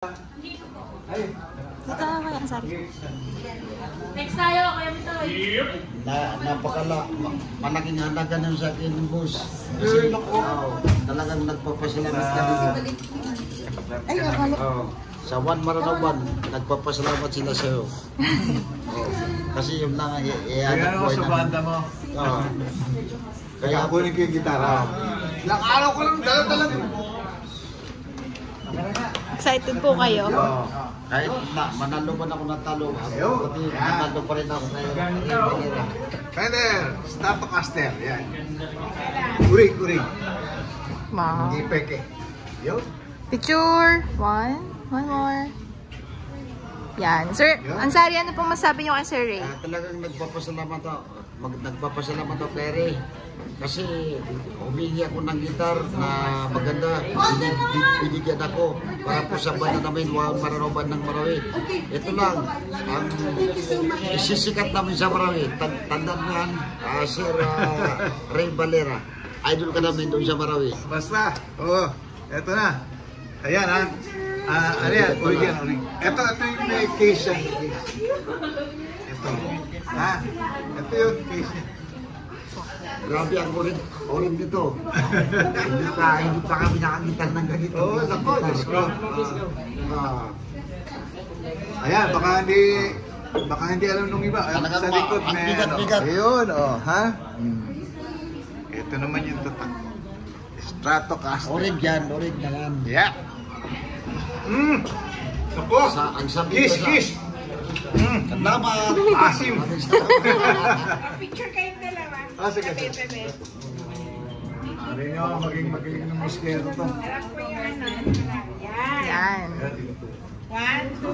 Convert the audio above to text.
Dito na kaya ang sarili. Next tayo, Kuya Mitoy. Malaking halaga nun sa akin ng boss. Kasi talagang nagpapasalamat kami. Ay, akala. Sa One Maranawan, nagpapasalamat sila sa'yo. Kasi yung nang ianap ko sa banda mo. Kaya kunin ko yung gitara. Ilang araw ko lang dala-dala. Excited po kayo? kahit manalo man ako ng talo, pati nanalo pa rin ako ngayon. Feather, Stratocaster, yan. Urig. Wow. Hindi peke. Yo. Picture. One more. Yan. Sir Ansari, ano pong masabi niyo kay Sir Ray? Talagang nagpapasalamat ako kay Ray. Kasi humingi ako ng gitar na maganda, binigyan ako para po sa banda namin, Maranoban ng Marawi. Ito lang, ang isisikat namin sa Marawi. Tandaan mo yan, Sir Ray Valera. Idol ka namin doon sa Marawi. Basta, eto na. Ayan ha. Ano yan? Original. Ito yung may case yan. Ito. Ha? Ito yung case yan. Grabe ang orin dito. Hindi pa kami nakagitar ng ganito. Nako, Diyos ko. Ayan, baka hindi alam nung iba. Sa likod ang may bigat-bigat. Ayun, ha? Ito naman yung tatak. Stratocaster. Orin na lang. Yeah. Nako. Ang sabi ko Kiss. Salamat. Asim. Picture kayong dalawa. Sige. Hindi nyo maging magaling ng muskero to. Harap po yung ano. Yan. Yan. One, two.